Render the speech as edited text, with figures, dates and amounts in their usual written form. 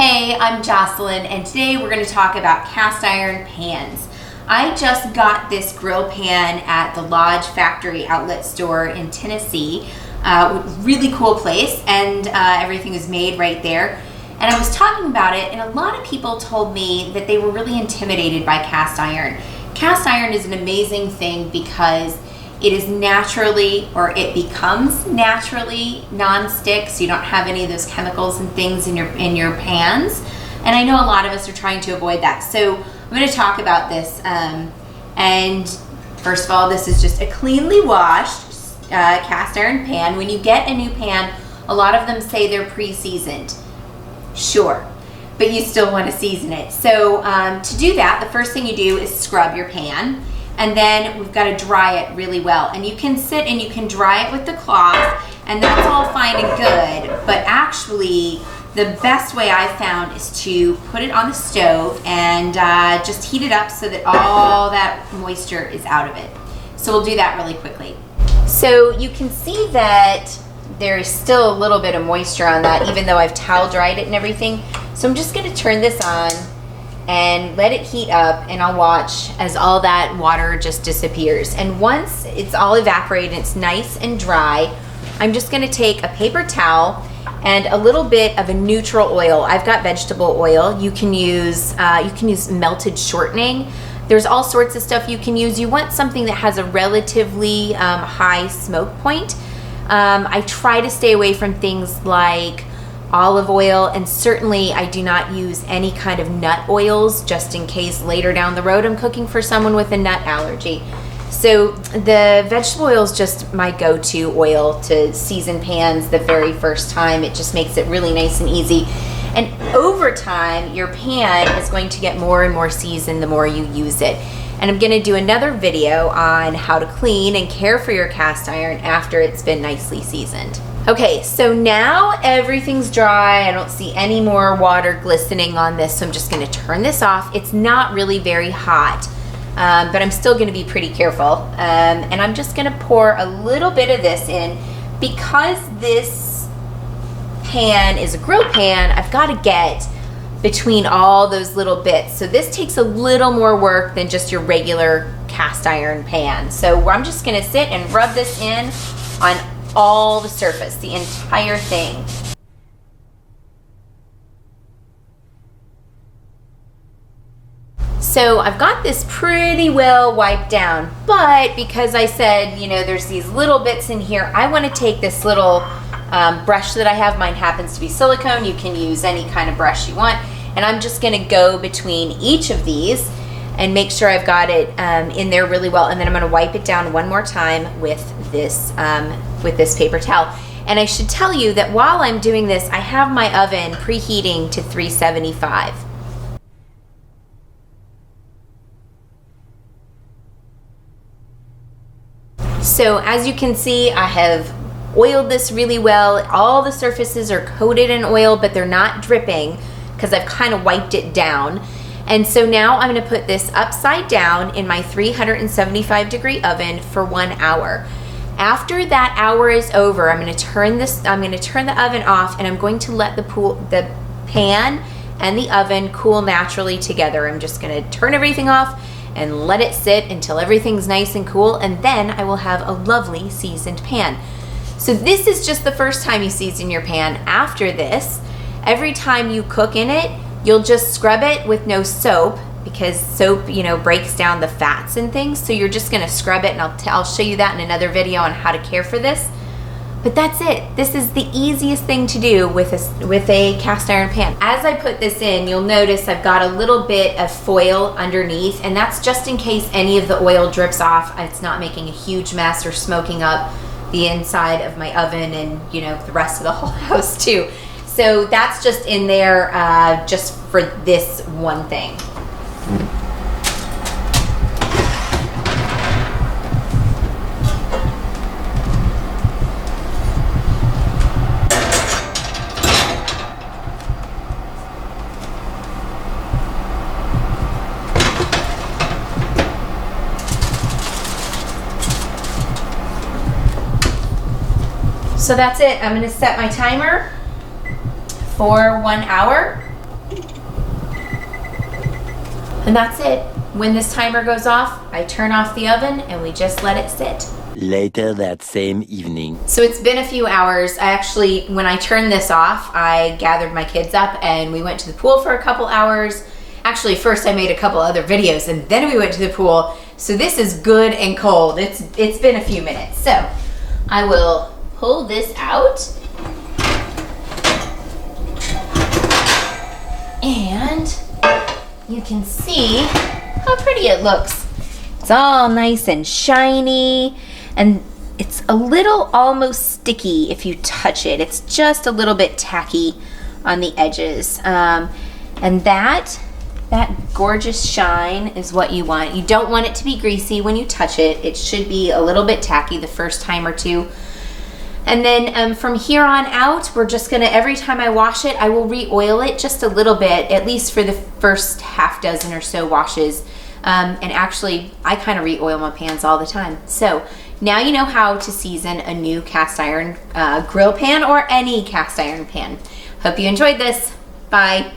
Hey, I'm Jocelyn, and today we're going to talk about cast iron pans. I just got this grill pan at the Lodge Factory outlet store in Tennessee. Really cool place, and everything is made right there. And I was talking about it, and a lot of people told me that they were really intimidated by cast iron. Cast iron is an amazing thing because it is naturally, or it becomes naturally non-stick, so you don't have any of those chemicals and things in your pans. And I know a lot of us are trying to avoid that. So I'm going to talk about this. And first of all, this is just a cleanly washed cast iron pan. When you get a new pan, a lot of them say they're pre-seasoned. Sure, but you still want to season it. So to do that, the first thing you do is scrub your pan. And then we've got to dry it really well. And you can sit and you can dry it with the cloth, and that's all fine and good. But actually, the best way I found is to put it on the stove and just heat it up so that all that moisture is out of it. So we'll do that really quickly. So you can see that there is still a little bit of moisture on that, even though I've towel dried it and everything. So I'm just going to turn this on and let it heat up, and I'll watch as all that water just disappears. And once it's all evaporated and it's nice and dry, I'm just gonna take a paper towel and a little bit of a neutral oil. I've got vegetable oil. You can use melted shortening. There's all sorts of stuff you can use. You want something that has a relatively high smoke point. I try to stay away from things like olive oil, and certainly I do not use any kind of nut oils, just in case later down the road I'm cooking for someone with a nut allergy. So the vegetable oil is just my go-to oil to season pans the very first time. It just makes it really nice and easy. And over time, your pan is going to get more and more seasoned the more you use it. And I'm gonna do another video on how to clean and care for your cast iron after it's been nicely seasoned. Okay, so now everything's dry. I don't see any more water glistening on this, so I'm just gonna turn this off. It's not really very hot, but I'm still gonna be pretty careful. And I'm just gonna pour a little bit of this in. Because this pan is a grill pan, I've gotta get between all those little bits. So this takes a little more work than just your regular cast iron pan. So I'm just gonna sit and rub this in on all the surface, the entire thing. So I've got this pretty well wiped down, but because I said, you know, there's these little bits in here, I want to take this little brush that I have. Mine happens to be silicone. You can use any kind of brush you want. And I'm just going to go between each of these and make sure I've got it in there really well. And then I'm going to wipe it down one more time with this paper towel. And I should tell you that while I'm doing this, I have my oven preheating to 375. So as you can see, I have oiled this really well. All the surfaces are coated in oil, but they're not dripping because I've kind of wiped it down. And so now I'm going to put this upside down in my 375 degree oven for 1 hour. After that hour is over, I'm going to turn the oven off, and I'm going to let the pan and the oven cool naturally together. I'm just going to turn everything off and let it sit until everything's nice and cool, and then I will have a lovely seasoned pan. So this is just the first time you season your pan. After this, every time you cook in it, you'll just scrub it with no soap, because soap, you know, breaks down the fats and things. So you're just gonna scrub it, and I'll show you that in another video on how to care for this. But that's it. This is the easiest thing to do with a cast iron pan. As I put this in, you'll notice I've got a little bit of foil underneath, and that's just in case any of the oil drips off. It's not making a huge mess or smoking up the inside of my oven and, you know, the rest of the whole house too. So that's just in there just for this one thing. So that's it. I'm going to set my timer for 1 hour. And that's it. When this timer goes off, I turn off the oven and we just let it sit. Later that same evening. So it's been a few hours. I actually, when I turned this off, I gathered my kids up and we went to the pool for a couple hours. Actually, first I made a couple other videos and then we went to the pool. So this is good and cold. It's been a few minutes. So I will pull this out. And you can see how pretty it looks. It's all nice and shiny, and it's a little almost sticky if you touch it. It's just a little bit tacky on the edges. And that gorgeous shine is what you want. You don't want it to be greasy when you touch it. It should be a little bit tacky the first time or two. And then from here on out, we're just gonna, every time I wash it, I will re-oil it just a little bit, at least for the first half dozen or so washes. And actually, I kind of re-oil my pans all the time. So now you know how to season a new cast iron grill pan or any cast iron pan. Hope you enjoyed this. Bye.